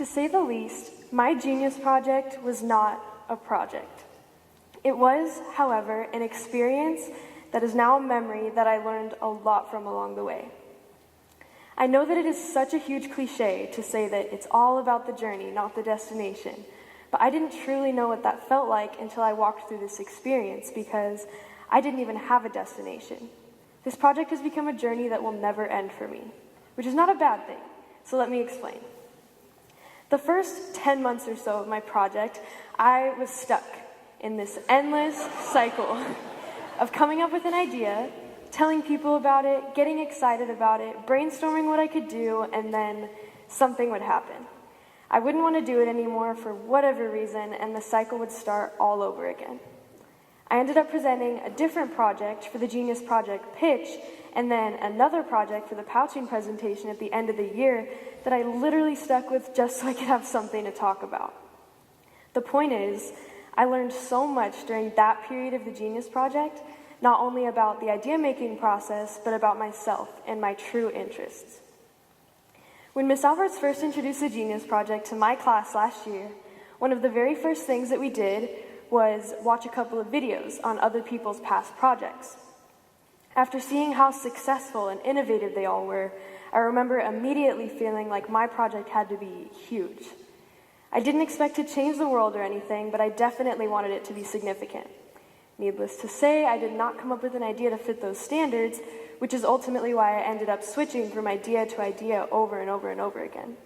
To say the least, my Genius project was not a project. It was, however, an experience that is now a memory that I learned a lot from along the way. I know that it is such a huge cliche to say that it's all about the journey, not the destination, but I didn't truly know what that felt like until I walked through this experience because I didn't even have a destination. This project has become a journey that will never end for me, which is not a bad thing, so let me explain. The first 10 months or so of my project, I was stuck in this endless cycle of coming up with an idea, telling people about it, getting excited about it, brainstorming what I could do, and then something would happen. I wouldn't want to do it anymore for whatever reason, and the cycle would start all over again. I ended up presenting a different project for the Genius Project pitch, and then another project for the pouching presentation at the end of the year that I literally stuck with just so I could have something to talk about. The point is, I learned so much during that period of the Genius Project, not only about the idea-making process, but about myself and my true interests. When Miss Alvarez first introduced the Genius Project to my class last year, one of the very first things that we did was watch a couple of videos on other people's past projects. After seeing how successful and innovative they all were, I remember immediately feeling like my project had to be huge. I didn't expect to change the world or anything, but I definitely wanted it to be significant. Needless to say, I did not come up with an idea to fit those standards, which is ultimately why I ended up switching from idea to idea over and over and over again.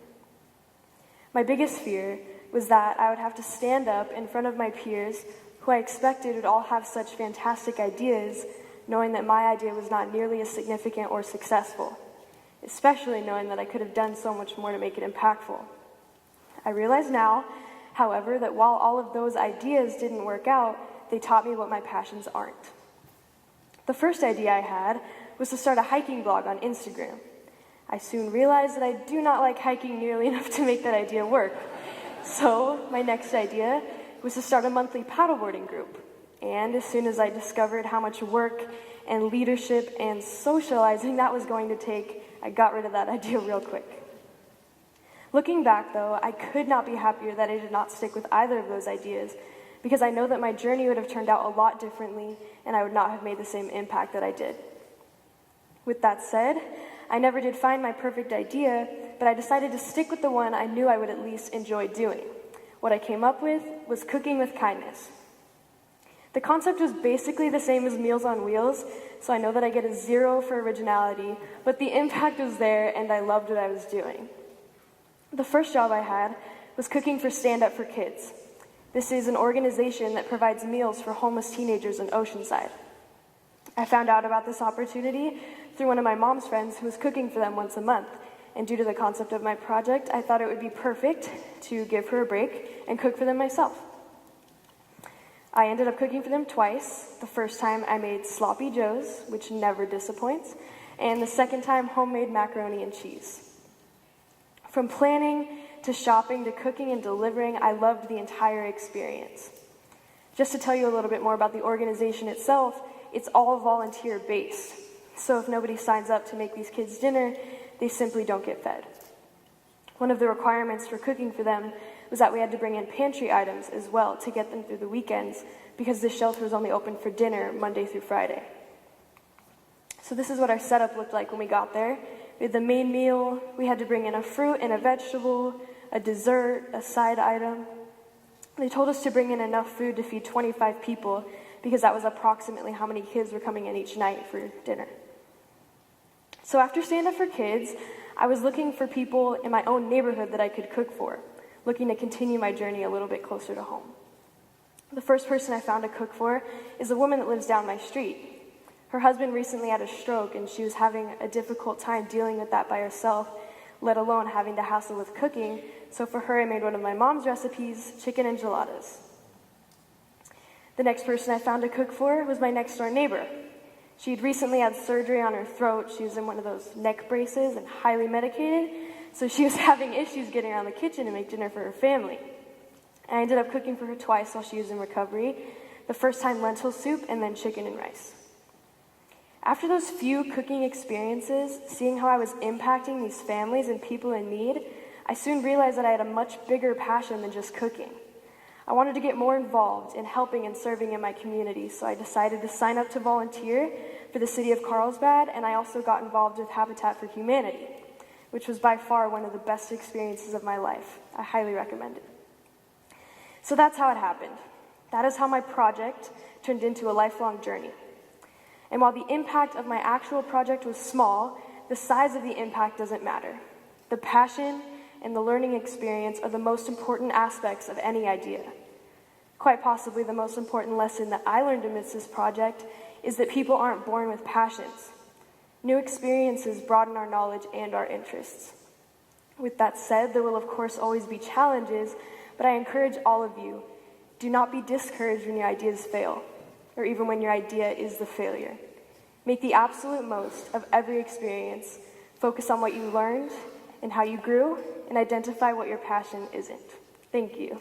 My biggest fear was that I would have to stand up in front of my peers, who I expected would all have such fantastic ideas, knowing that my idea was not nearly as significant or successful, especially knowing that I could have done so much more to make it impactful. I realize now, however, that while all of those ideas didn't work out, they taught me what my passions aren't. The first idea I had was to start a hiking blog on Instagram. I soon realized that I do not like hiking nearly enough to make that idea work. So my next idea was to start a monthly paddleboarding group. And as soon as I discovered how much work and leadership and socializing that was going to take, I got rid of that idea real quick. Looking back, though, I could not be happier that I did not stick with either of those ideas, because I know that my journey would have turned out a lot differently, and I would not have made the same impact that I did. With that said, I never did find my perfect idea, but I decided to stick with the one I knew I would at least enjoy doing. What I came up with was cooking with kindness. The concept was basically the same as Meals on Wheels, so I know that I get a 0 for originality, but the impact was there, and I loved what I was doing. The first job I had was cooking for Stand Up for Kids. This is an organization that provides meals for homeless teenagers in Oceanside. I found out about this opportunity through one of my mom's friends who was cooking for them once a month, and due to the concept of my project, I thought it would be perfect to give her a break and cook for them myself. I ended up cooking for them twice. The first time I made sloppy joes, which never disappoints, and the second time homemade macaroni and cheese. From planning to shopping to cooking and delivering, I loved the entire experience. Just to tell you a little bit more about the organization itself, it's all volunteer-based. So if nobody signs up to make these kids dinner, they simply don't get fed. One of the requirements for cooking for them was that we had to bring in pantry items as well to get them through the weekends, because the shelter was only open for dinner Monday through Friday. So this is what our setup looked like when we got there. We had the main meal, we had to bring in a fruit and a vegetable, a dessert, a side item. They told us to bring in enough food to feed 25 people, because that was approximately how many kids were coming in each night for dinner. So after Stand Up for Kids, I was looking for people in my own neighborhood that I could cook for, looking to continue my journey a little bit closer to home. The first person I found to cook for is a woman that lives down my street. Her husband recently had a stroke, and she was having a difficult time dealing with that by herself, let alone having to hassle with cooking. So for her, I made one of my mom's recipes, chicken enchiladas. The next person I found to cook for was my next door neighbor. She had recently had surgery on her throat. She was in one of those neck braces and highly medicated, so she was having issues getting around the kitchen to make dinner for her family. I ended up cooking for her twice while she was in recovery. The first time lentil soup, and then chicken and rice. After those few cooking experiences, seeing how I was impacting these families and people in need, I soon realized that I had a much bigger passion than just cooking. I wanted to get more involved in helping and serving in my community, so I decided to sign up to volunteer for the city of Carlsbad, and I also got involved with Habitat for Humanity, which was by far one of the best experiences of my life. I highly recommend it. So that's how it happened. That is how my project turned into a lifelong journey. And while the impact of my actual project was small, the size of the impact doesn't matter. The passion and the learning experience are the most important aspects of any idea. Quite possibly the most important lesson that I learned amidst this project is that people aren't born with passions. New experiences broaden our knowledge and our interests. With that said, there will of course always be challenges, but I encourage all of you, do not be discouraged when your ideas fail, or even when your idea is the failure. Make the absolute most of every experience. Focus on what you learned and how you grew, and identify what your passion isn't. Thank you.